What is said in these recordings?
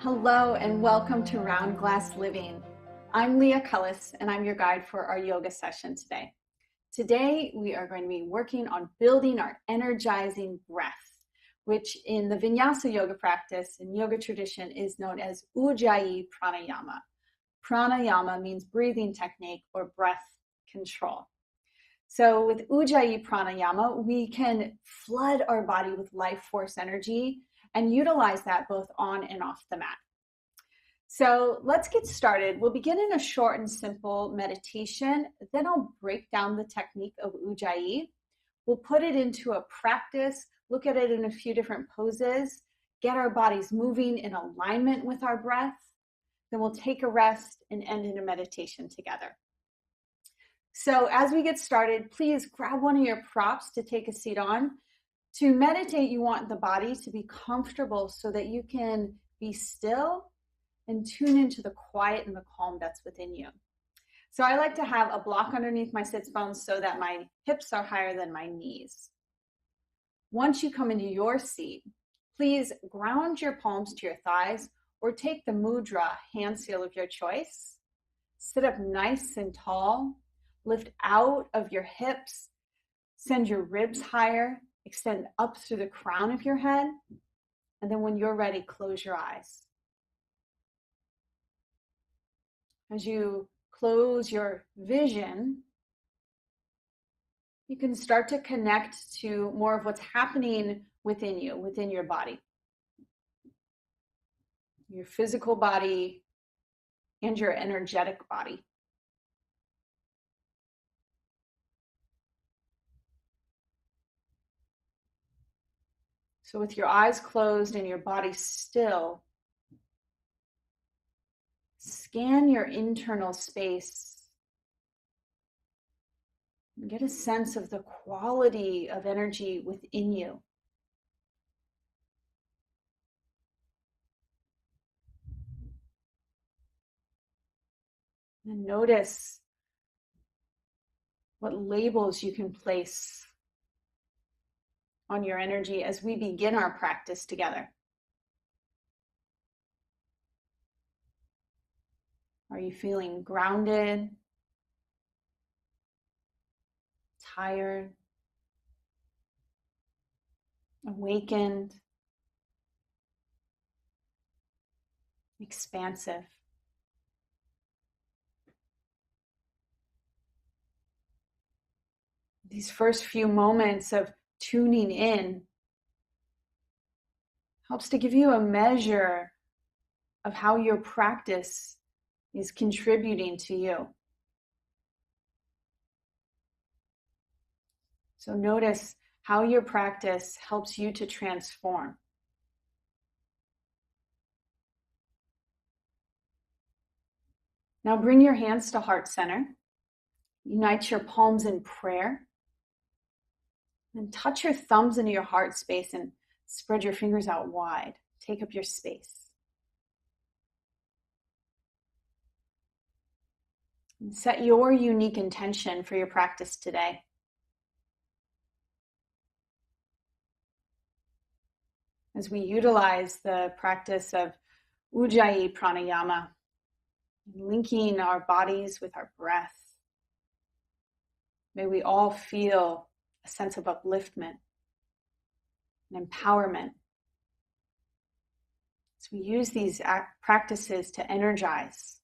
Hello and welcome to Round Glass Living. I'm Leah Cullis and I'm your guide for our yoga session today. Today we are going to be working on building our energizing breath, which in the Vinyasa yoga practice and yoga tradition is known as ujjayi pranayama. Pranayama means breathing technique or breath control. So with ujjayi pranayama, we can flood our body with life force energy and utilize that both on and off the mat. So let's get started. We'll begin in a short and simple meditation. Then I'll break down the technique of ujjayi. We'll put it into a practice, look at it in a few different poses, get our bodies moving in alignment with our breath. Then we'll take a rest and end in a meditation together. So as we get started, please grab one of your props to take a seat on. To meditate, you want the body to be comfortable so that you can be still and tune into the quiet and the calm that's within you. So I like to have a block underneath my sits bones so that my hips are higher than my knees. Once you come into your seat, please ground your palms to your thighs or take the mudra, hand seal of your choice. Sit up nice and tall, lift out of your hips, send your ribs higher, extend up through the crown of your head, and then when you're ready, close your eyes. As you close your vision, you can start to connect to more of what's happening within you, within your body. Your physical body and your energetic body. So with your eyes closed and your body still, scan your internal space and get a sense of the quality of energy within you. And notice what labels you can place on your energy as we begin our practice together. Are you feeling grounded, tired, awakened, expansive? These first few moments of tuning in helps to give you a measure of how your practice is contributing to you. So notice how your practice helps you to transform. Now bring your hands to heart center. Unite your palms in prayer. And touch your thumbs into your heart space and spread your fingers out wide. Take up your space. And set your unique intention for your practice today. As we utilize the practice of ujjayi pranayama, linking our bodies with our breath, may we all feel a sense of upliftment and empowerment. So we use these practices to energize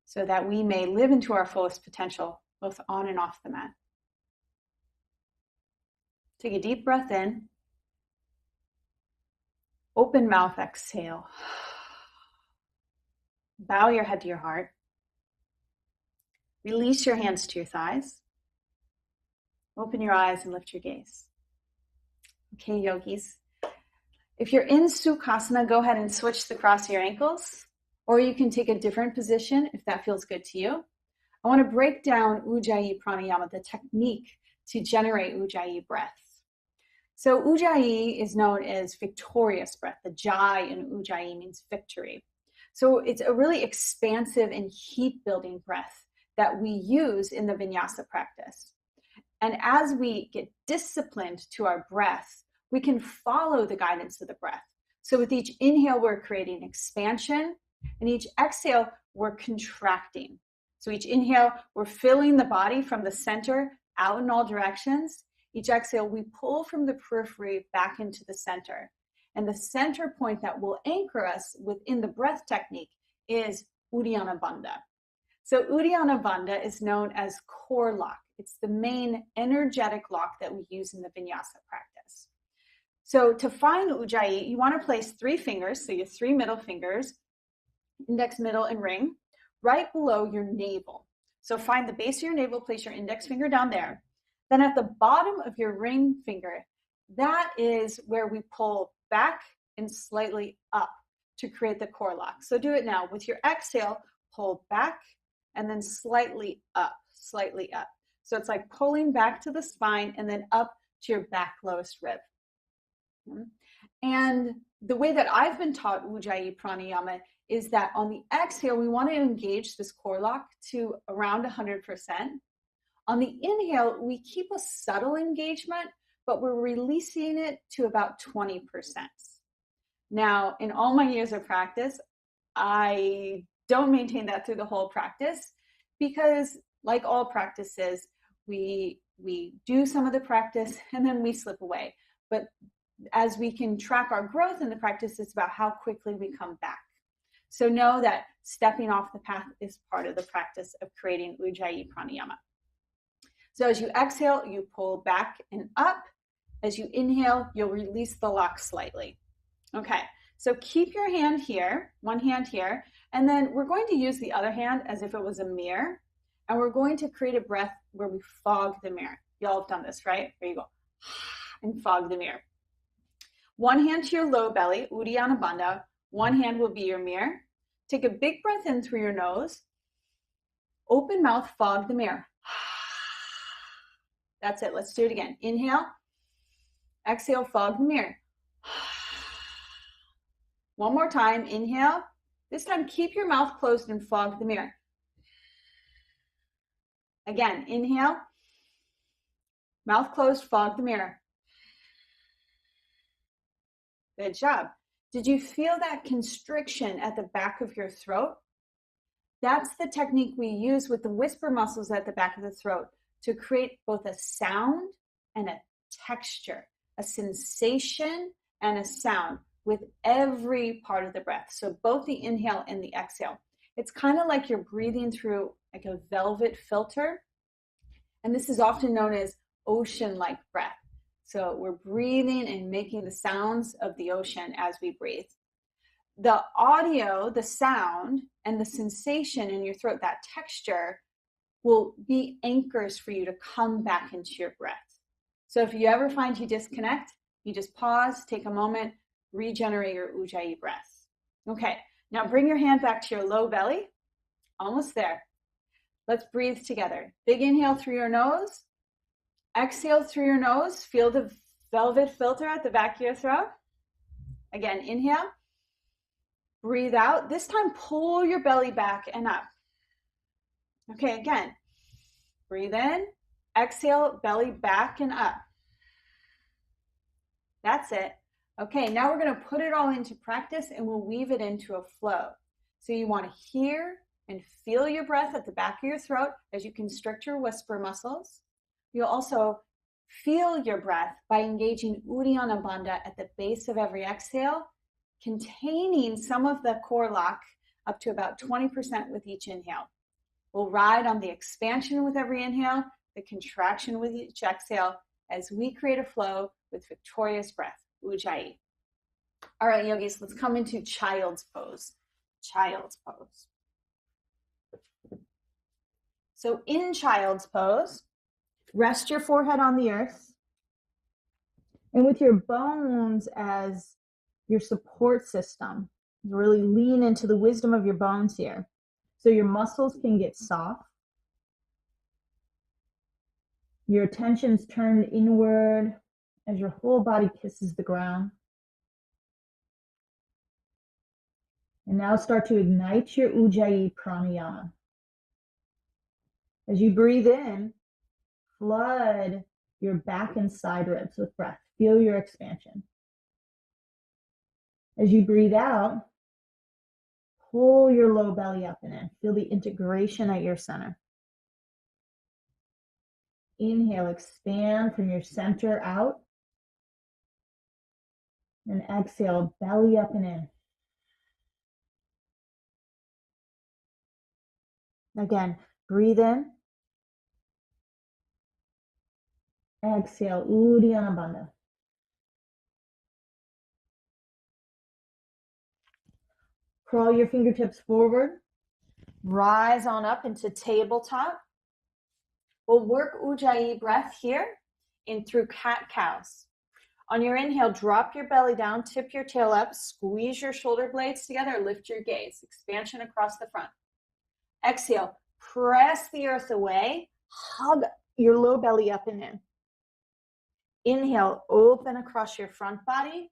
so that we may live into our fullest potential, both on and off the mat. Take a deep breath in. Open mouth, exhale. Bow your head to your heart. Release your hands to your thighs. Open your eyes and lift your gaze. Okay, yogis. If you're in Sukhasana, go ahead and switch the cross of your ankles, or you can take a different position if that feels good to you. I want to break down ujjayi pranayama, the technique to generate ujjayi breath. So ujjayi is known as victorious breath. The jai in ujjayi means victory. So it's a really expansive and heat-building breath that we use in the Vinyasa practice. And as we get disciplined to our breath, we can follow the guidance of the breath. So with each inhale, we're creating expansion, and each exhale, we're contracting. So each inhale, we're filling the body from the center out in all directions. Each exhale, we pull from the periphery back into the center. And the center point that will anchor us within the breath technique is Uddiyana Bandha. So Uddiyana Bandha is known as core lock. It's the main energetic lock that we use in the Vinyasa practice. So to find ujjayi, you want to place 3 fingers, so your 3 middle fingers, index, middle, and ring, right below your navel. So find the base of your navel, place your index finger down there. Then at the bottom of your ring finger, that is where we pull back and slightly up to create the core lock. So do it now. With your exhale, pull back and then slightly up, slightly up. So it's like pulling back to the spine and then up to your back lowest rib. And the way that I've been taught ujjayi pranayama is that on the exhale, we want to engage this core lock to around 100%. On the inhale, we keep a subtle engagement, but we're releasing it to about 20%. Now, in all my years of practice, I don't maintain that through the whole practice because, like all practices, we do some of the practice and then we slip away. But as we can track our growth in the practice, it's about how quickly we come back. So know that stepping off the path is part of the practice of creating ujjayi pranayama. So as you exhale, you pull back and up. As you inhale, you'll release the lock slightly. Okay, so keep your hand here, one hand here, and then we're going to use the other hand as if it was a mirror, and we're going to create a breath where we fog the mirror. Y'all have done this, right? There you go. And fog the mirror. One hand to your low belly, Uddiyana Bandha. One hand will be your mirror. Take a big breath in through your nose. Open mouth, fog the mirror. That's it. Let's do it again. Inhale. Exhale, fog the mirror. One more time. Inhale. This time, keep your mouth closed and fog the mirror. Again, inhale. Mouth closed, fog the mirror. Good job. Did you feel that constriction at the back of your throat? That's the technique we use with the whisper muscles at the back of the throat to create both a sound and a texture, a sensation and a sound with every part of the breath. So both the inhale and the exhale. It's kind of like you're breathing through like a velvet filter. And this is often known as ocean-like breath. So we're breathing and making the sounds of the ocean as we breathe. The audio, the sound, and the sensation in your throat, that texture, will be anchors for you to come back into your breath. So if you ever find you disconnect, you just pause, take a moment, regenerate your ujjayi breath. Okay, now bring your hand back to your low belly. Almost there. Let's breathe together. Big inhale through your nose. Exhale through your nose. Feel the velvet filter at the back of your throat. Again, inhale. Breathe out. This time, pull your belly back and up. Okay, again. Breathe in. Exhale, belly back and up. That's it. Okay, now we're going to put it all into practice and we'll weave it into a flow. So you want to hear and feel your breath at the back of your throat as you constrict your whisper muscles. You'll also feel your breath by engaging Uddiyana Bandha at the base of every exhale, containing some of the core lock up to about 20% with each inhale. We'll ride on the expansion with every inhale, the contraction with each exhale, as we create a flow with victorious breath, ujjayi. All right, yogis, let's come into child's pose. Child's pose. So in child's pose, rest your forehead on the earth. And with your bones as your support system, really lean into the wisdom of your bones here. So your muscles can get soft. Your attention's turned inward as your whole body kisses the ground. And now start to ignite your ujjayi pranayama. As you breathe in, flood your back and side ribs with breath. Feel your expansion. As you breathe out, pull your low belly up and in. Feel the integration at your center. Inhale, expand from your center out. And exhale, belly up and in. Again, breathe in. Exhale, Uddiyana Bandha. Crawl your fingertips forward. Rise on up into tabletop. We'll work ujjayi breath here in through cat-cows. On your inhale, drop your belly down, tip your tail up, squeeze your shoulder blades together, lift your gaze, expansion across the front. Exhale, press the earth away, hug your low belly up and in. Inhale, open across your front body.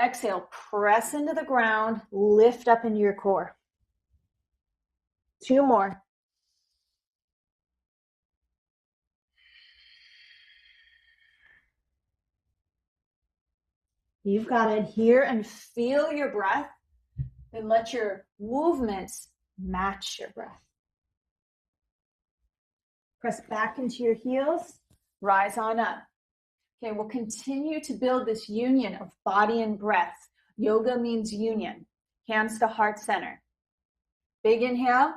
Exhale, press into the ground, lift up into your core. 2 more. You've got it here, and feel your breath, and let your movements match your breath. Press back into your heels, rise on up. Okay, we'll continue to build this union of body and breath. Yoga means union. Hands to heart center. Big inhale.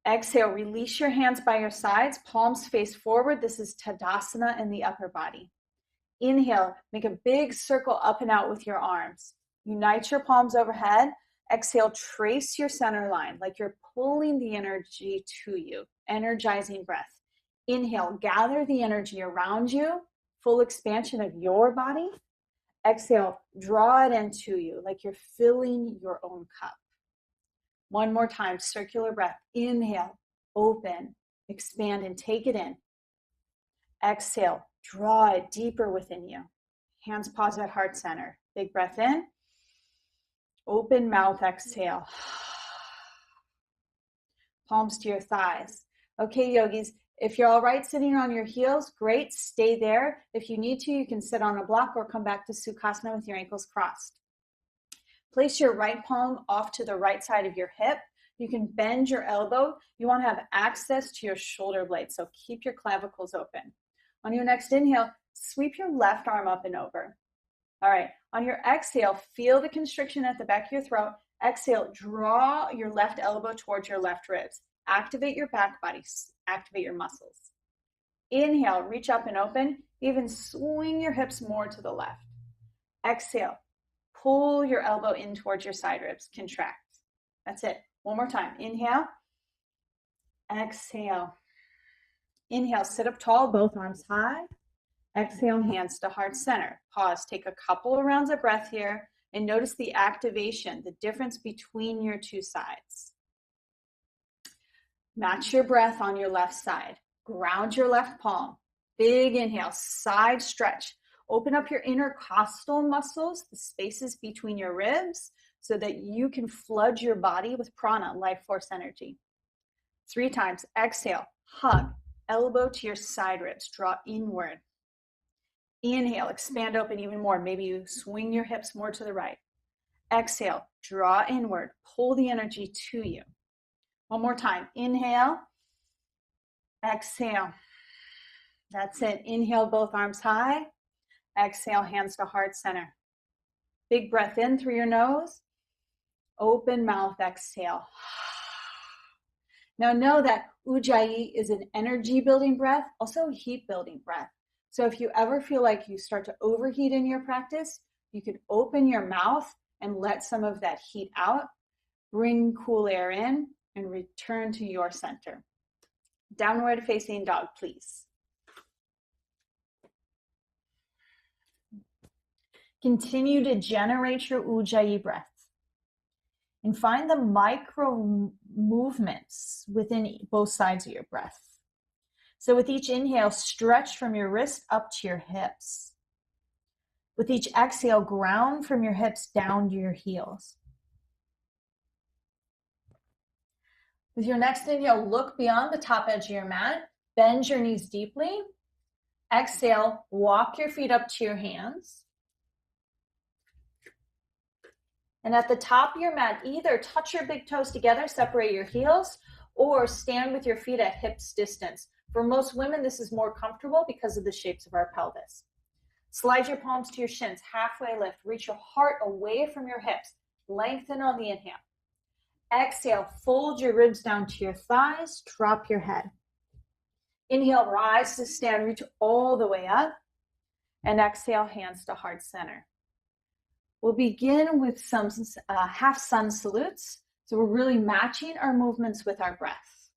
Exhale, release your hands by your sides, palms face forward. This is Tadasana in the upper body. Inhale, make a big circle up and out with your arms. Unite your palms overhead. Exhale, trace your center line like you're pulling the energy to you. Energizing breath. Inhale, gather the energy around you, full expansion of your body. Exhale, draw it into you like you're filling your own cup. One more time, circular breath. Inhale, open, expand, and take it in. Exhale, draw it deeper within you. Hands paws at heart center. Big breath in. Open mouth, exhale. Palms to your thighs. Okay, yogis, if you're all right sitting on your heels, great, stay there. If you need to, you can sit on a block or come back to Sukhasana with your ankles crossed. Place your right palm off to the right side of your hip. You can bend your elbow. You want to have access to your shoulder blades, so keep your clavicles open. On your next inhale, sweep your left arm up and over. All right, on your exhale, feel the constriction at the back of your throat. Exhale, draw your left elbow towards your left ribs. Activate your back body, activate your muscles. Inhale, reach up and open. Even swing your hips more to the left. Exhale, pull your elbow in towards your side ribs, contract. That's it. One more time. Inhale. Exhale. Inhale, sit up tall, both arms high. Exhale, hands to heart center. Pause, take a couple of rounds of breath here and notice the activation, the difference between your two sides. Match your breath on your left side. Ground your left palm. Big inhale, side stretch. Open up your intercostal muscles, the spaces between your ribs, so that you can flood your body with prana, life force energy. 3 times. Exhale, hug, elbow to your side ribs, draw inward. Inhale, expand open even more. Maybe you swing your hips more to the right. Exhale, draw inward, pull the energy to you. One more time. Inhale, exhale. That's it. Inhale, both arms high. Exhale, hands to heart center. Big breath in through your nose. Open mouth, exhale. Now know that ujjayi is an energy building breath, also a heat building breath. So if you ever feel like you start to overheat in your practice, you could open your mouth and let some of that heat out, bring cool air in, and return to your center. Downward facing dog, please. Continue to generate your ujjayi breath and find the micro movements within both sides of your breath. So with each inhale, stretch from your wrist up to your hips. With each exhale, ground from your hips down to your heels. With your next inhale, look beyond the top edge of your mat. Bend your knees deeply. Exhale, walk your feet up to your hands. And at the top of your mat, either touch your big toes together, separate your heels, or stand with your feet at hips distance. For most women, this is more comfortable because of the shapes of our pelvis. Slide your palms to your shins, halfway lift. Reach your heart away from your hips. Lengthen on the inhale. Exhale, fold your ribs down to your thighs, drop your head. Inhale, rise to stand, reach all the way up. And exhale, hands to heart center. We'll begin with some half sun salutes. So we're really matching our movements with our breath.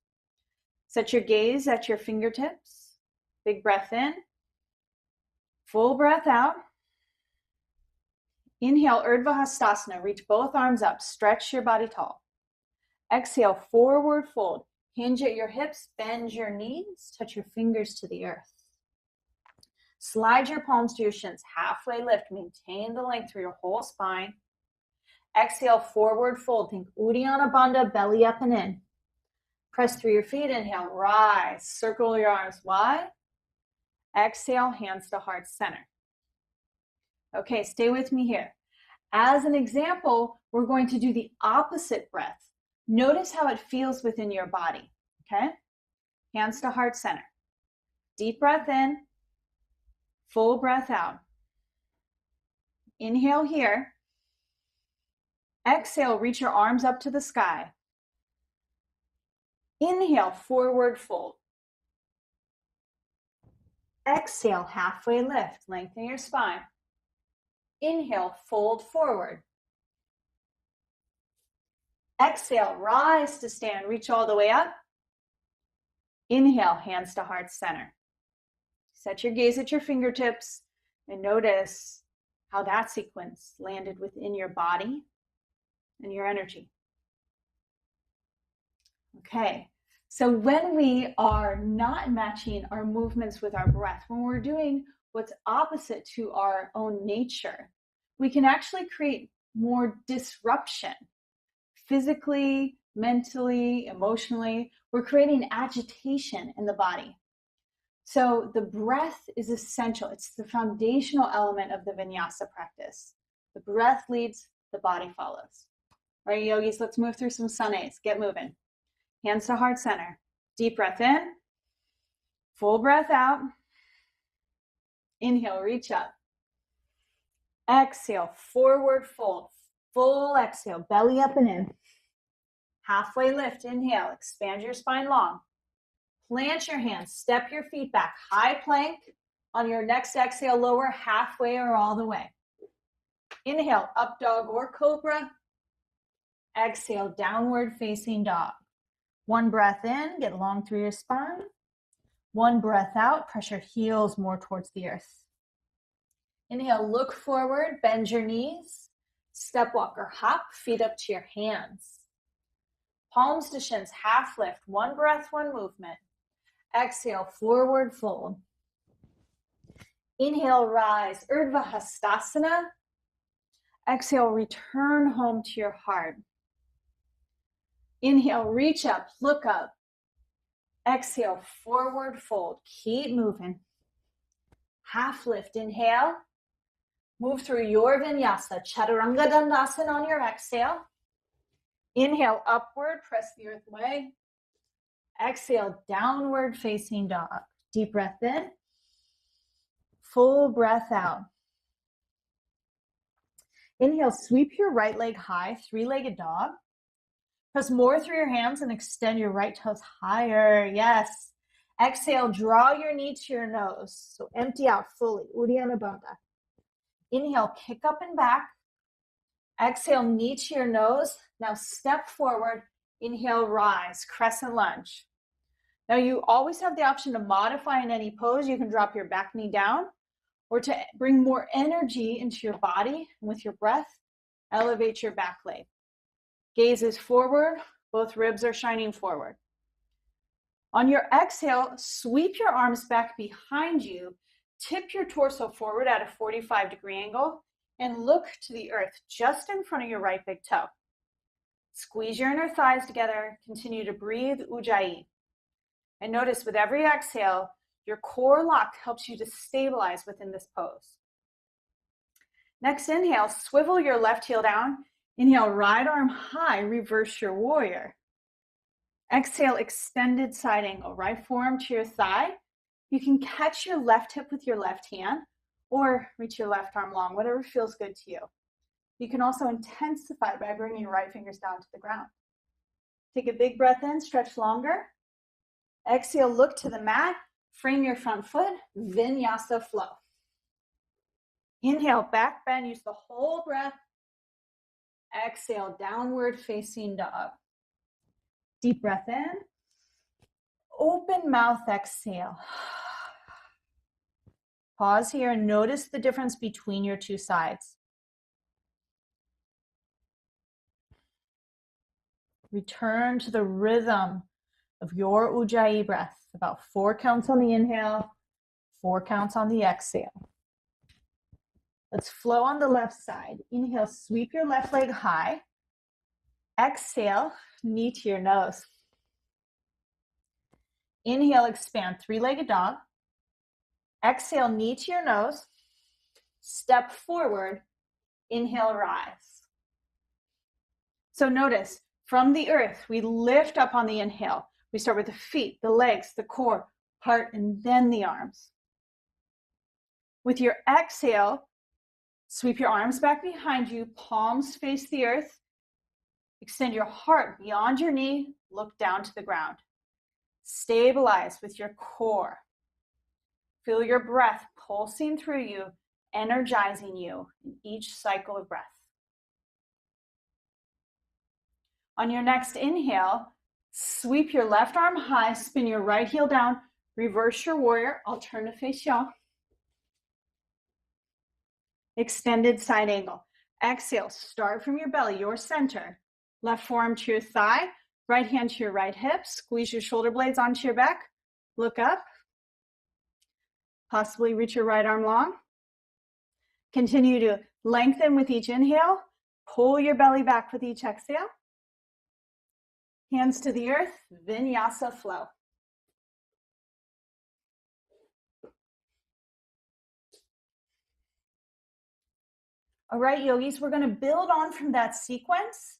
Set your gaze at your fingertips. Big breath in. Full breath out. Inhale, Urdhva Hastasana. Reach both arms up. Stretch your body tall. Exhale, forward fold. Hinge at your hips. Bend your knees. Touch your fingers to the earth. Slide your palms to your shins. Halfway lift. Maintain the length through your whole spine. Exhale, forward fold. Think Uddiyana Bandha, belly up and in. Press through your feet. Inhale, rise. Circle your arms wide. Exhale, hands to heart center. Okay, stay with me here. As an example, we're going to do the opposite breath. Notice how it feels within your body, okay? Hands to heart center. Deep breath in, full breath out. Inhale here. Exhale, reach your arms up to the sky. Inhale, forward fold. Exhale, halfway lift, lengthen your spine. Inhale, fold forward. Exhale, rise to stand, reach all the way up. Inhale, hands to heart center. Set your gaze at your fingertips and notice how that sequence landed within your body and your energy. Okay, so when we are not matching our movements with our breath, when we're doing what's opposite to our own nature, we can actually create more disruption. Physically, mentally, emotionally, we're creating agitation in the body. So the breath is essential. It's the foundational element of the Vinyasa practice. The breath leads, the body follows. All right, yogis, let's move through some sunays. Get moving. Hands to heart center. Deep breath in. Full breath out. Inhale, reach up. Exhale, forward fold. Full exhale, belly up and in. Halfway lift, inhale, expand your spine long. Plant your hands, step your feet back. High plank. On your next exhale, lower halfway or all the way. Inhale, up dog or cobra. Exhale, downward facing dog. One breath in, get long through your spine. One breath out, press your heels more towards the earth. Inhale, look forward, bend your knees. Step, walk, or hop, feet up to your hands. Palms to shins, half lift. One breath, one movement. Exhale, forward fold. Inhale, rise, Urdhva Hastasana. Exhale, return home to your heart. Inhale, reach up, look up. Exhale, forward fold. Keep moving. Half lift, inhale. Move through your Vinyasa, Chaturanga Dandasana on your exhale. Inhale, upward, press the earth away. Exhale, downward facing dog. Deep breath in. Full breath out. Inhale, sweep your right leg high, three-legged dog. Press more through your hands and extend your right toes higher. Yes. Exhale, draw your knee to your nose. So empty out fully. Uddiyana Bandha. Inhale, kick up and back. Exhale, knee to your nose. Now step forward. Inhale, rise, crescent lunge. Now you always have the option to modify in any pose. You can drop your back knee down, or to bring more energy into your body and with your breath, elevate your back leg. Gaze is forward, both ribs are shining forward. On your exhale, sweep your arms back behind you, tip your torso forward at a 45-degree angle, and look to the earth just in front of your right big toe. Squeeze your inner thighs together, continue to breathe, ujjayi. And notice with every exhale, your core lock helps you to stabilize within this pose. Next inhale, swivel your left heel down Inhale, right arm high, reverse your warrior. Exhale, extended side angle, right forearm to your thigh. You can catch your left hip with your left hand or reach your left arm long, whatever feels good to you. You can also intensify by bringing your right fingers down to the ground. Take a big breath in, stretch longer. Exhale, look to the mat, frame your front foot, Vinyasa flow. Inhale, back bend, use the whole breath. Exhale, downward facing dog. Deep breath in. Open mouth, exhale. Pause here and notice the difference between your two sides. Return to the rhythm of your ujjayi breath. About 4 counts on the inhale, 4 counts on the exhale. Let's flow on the left side. Inhale, sweep your left leg high. Exhale, knee to your nose. Inhale, expand, 3-legged dog. Exhale, knee to your nose. Step forward. Inhale, rise. So notice, from the earth, we lift up on the inhale. We start with the feet, the legs, the core, heart, and then the arms. With your exhale, sweep your arms back behind you, palms face the earth. Extend your heart beyond your knee, look down to the ground. Stabilize with your core. Feel your breath pulsing through you, energizing you in each cycle of breath. On your next inhale, sweep your left arm high, spin your right heel down, reverse your warrior, alternate face yaw. Extended side angle. Exhale, start from your belly, your center. Left forearm to your thigh, right hand to your right hip. Squeeze your shoulder blades onto your back. Look up. Possibly reach your right arm long. Continue to lengthen with each inhale. Pull your belly back with each exhale. Hands to the earth, Vinyasa flow. All right, yogis, we're going to build on from that sequence,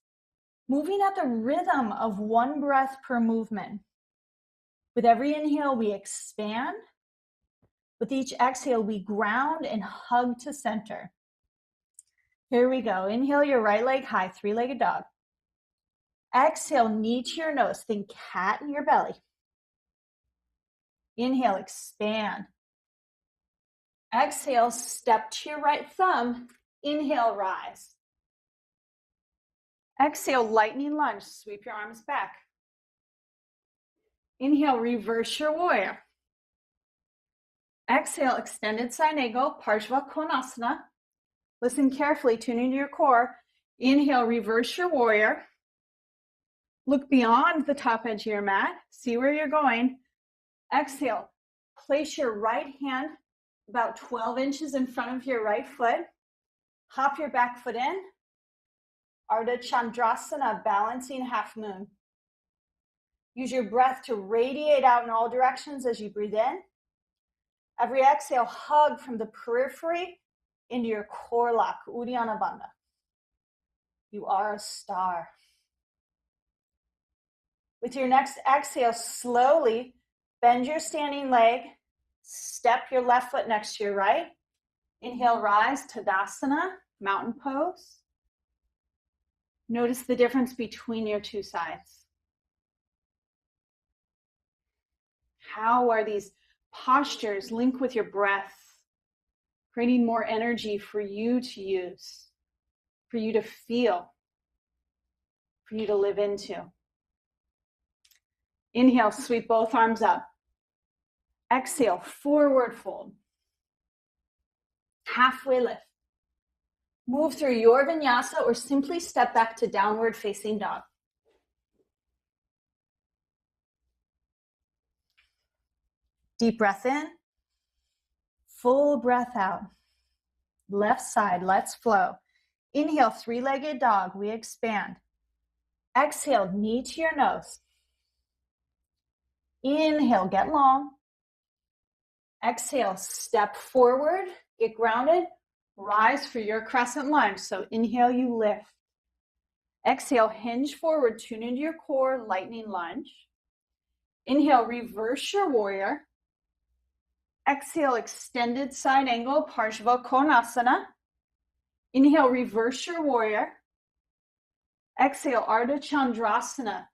moving at the rhythm of 1 breath per movement. With every inhale, we expand. With each exhale, we ground and hug to center. Here we go. Inhale your right leg high, 3-legged dog. Exhale, knee to your nose. Think cat in your belly. Inhale, expand. Exhale, step to your right thumb. Inhale, rise. Exhale, lightning lunge. Sweep your arms back. Inhale, reverse your warrior. Exhale, extended side angle, Parshva Konasana. Listen carefully, tune into your core. Inhale, reverse your warrior. Look beyond the top edge of your mat. See where you're going. Exhale, place your right hand about 12 inches in front of your right foot. Hop your back foot in. Ardha Chandrasana, balancing half moon. Use your breath to radiate out in all directions as you breathe in. Every exhale, hug from the periphery into your core lock, Uddiyana Bandha. You are a star. With your next exhale, slowly bend your standing leg, step your left foot next to your right. Inhale, rise, Tadasana, mountain pose. Notice the difference between your two sides. How are these postures linked with your breath, creating more energy for you to use, for you to feel, for you to live into? Inhale, sweep both arms up. Exhale, forward fold. Halfway lift. Move through your vinyasa or simply step back to downward facing dog. Deep breath in. Full breath out. Left side, let's flow. Inhale, 3-legged dog, we expand. Exhale, knee to your nose. Inhale, get long. Exhale, step forward, get grounded. Rise for your crescent lunge. So inhale, you lift. Exhale, hinge forward, tune into your core, lightning lunge. Inhale, reverse your warrior. Exhale, extended side angle, Parsva Konasana. Inhale, reverse your warrior. Exhale, Ardha Chandrasana.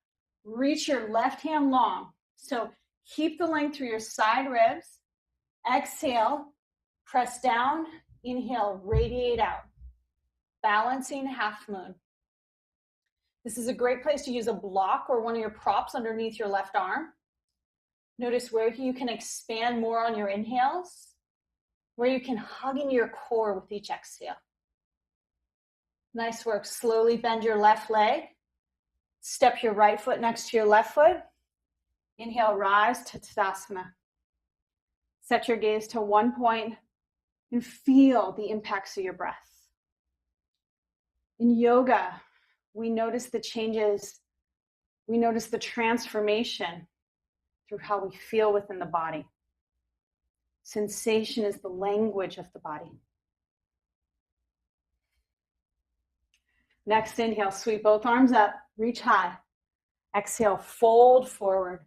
Reach your left hand long. So keep the length through your side ribs. Exhale, press down. Inhale, radiate out. Balancing half moon. This is a great place to use a block or one of your props underneath your left arm. Notice where you can expand more on your inhales, where you can hug into your core with each exhale. Nice work. Slowly bend your left leg. Step your right foot next to your left foot. Inhale, rise to Tadasana. Set your gaze to one point and feel the impacts of your breath. In yoga, we notice the changes, we notice the transformation through how we feel within the body. Sensation is the language of the body. Next inhale, sweep both arms up, reach high. Exhale, fold forward.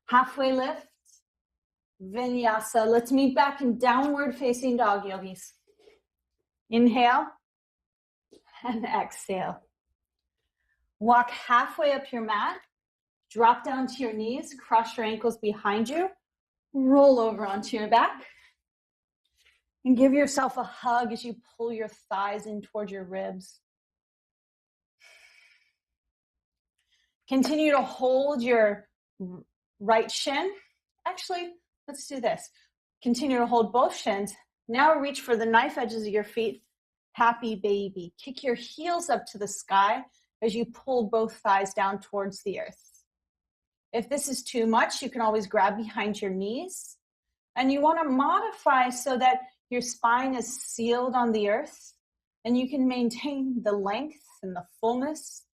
Halfway lift, Vinyasa. Let's meet back in downward facing dog, yogis. Inhale and exhale. Walk halfway up your mat. Drop down to your knees, cross your ankles behind you, roll over onto your back, and give yourself a hug as you pull your thighs in towards your ribs. Continue to hold your right shin. Actually, let's do this. Continue to hold both shins. Now reach for the knife edges of your feet. Happy baby. Kick your heels up to the sky as you pull both thighs down towards the earth. If this is too much, you can always grab behind your knees. And you want to modify so that your spine is sealed on the earth and you can maintain the length and the fullness,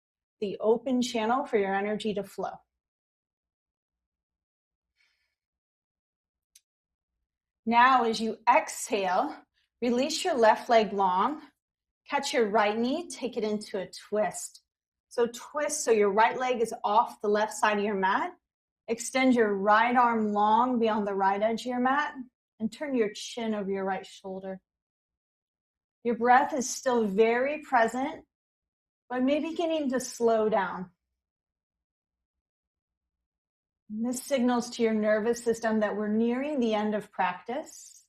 the open channel for your energy to flow. Now, as you exhale, release your left leg long, catch your right knee, take it into a twist. So twist so your right leg is off the left side of your mat. Extend your right arm long beyond the right edge of your mat and turn your chin over your right shoulder. Your breath is still very present, but maybe beginning to slow down. And this signals to your nervous system that we're nearing the end of practice,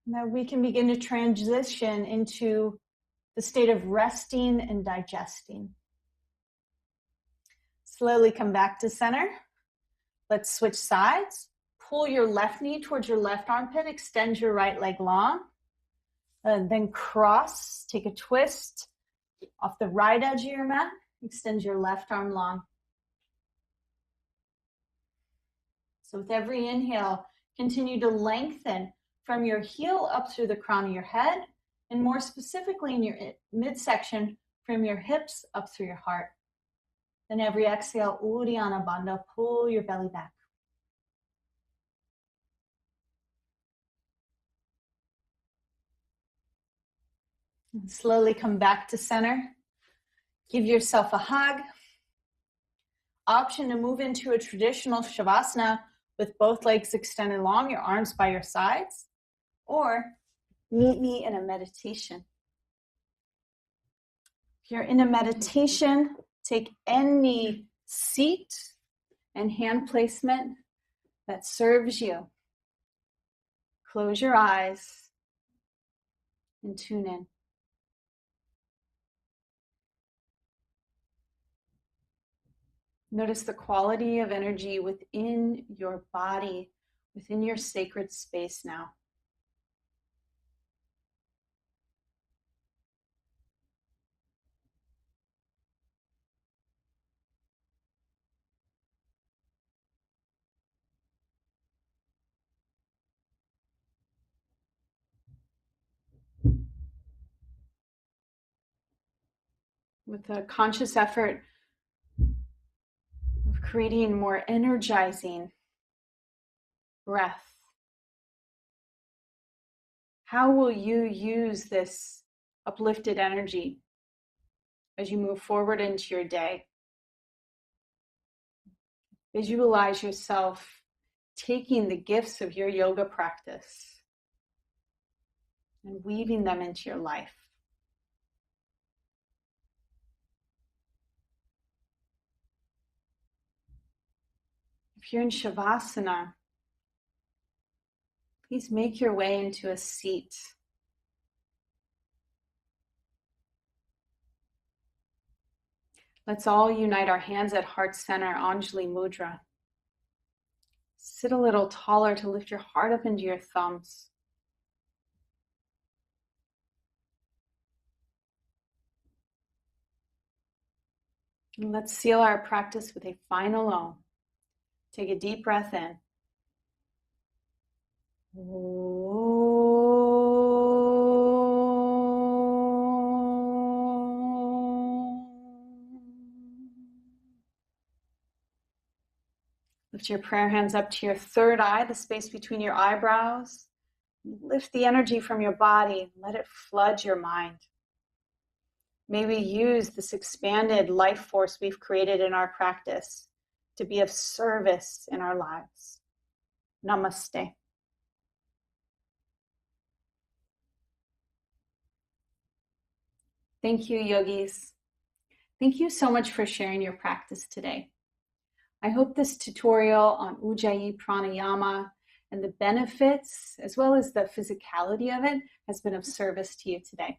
and that we can begin to transition into the state of resting and digesting. Slowly come back to center. Let's switch sides. Pull your left knee towards your left armpit. Extend your right leg long. And then cross. Take a twist off the right edge of your mat. Extend your left arm long. So with every inhale, continue to lengthen from your heel up through the crown of your head, and more specifically in your midsection, from your hips up through your heart. Then every exhale, Uddiyana Bandha, pull your belly back. And slowly come back to center. Give yourself a hug. Option to move into a traditional Shavasana with both legs extended long, your arms by your sides, or meet me in a meditation. If you're in a meditation, take any seat and hand placement that serves you. Close your eyes and tune in. Notice the quality of energy within your body, within your sacred space now. With a conscious effort of creating more energizing breath, how will you use this uplifted energy as you move forward into your day. Visualize yourself taking the gifts of your yoga practice and weaving them into your life. If you're in Shavasana, please make your way into a seat. Let's all unite our hands at heart center, Anjali Mudra. Sit a little taller to lift your heart up into your thumbs. And let's seal our practice with a final Om. Take a deep breath in. Lift your prayer hands up to your third eye, the space between your eyebrows. Lift the energy from your body. Let it flood your mind. May we use this expanded life force we've created in our practice to be of service in our lives. Namaste. Thank you, yogis. Thank you so much for sharing your practice today. I hope this tutorial on ujjayi pranayama and the benefits, as well as the physicality of it, has been of service to you today.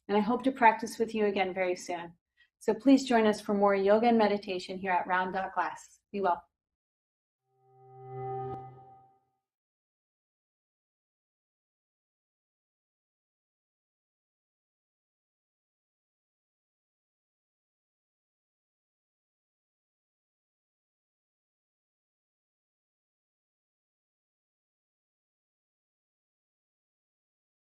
And I hope to practice with you again very soon. So please join us for more yoga and meditation here at Round Glass. Be well.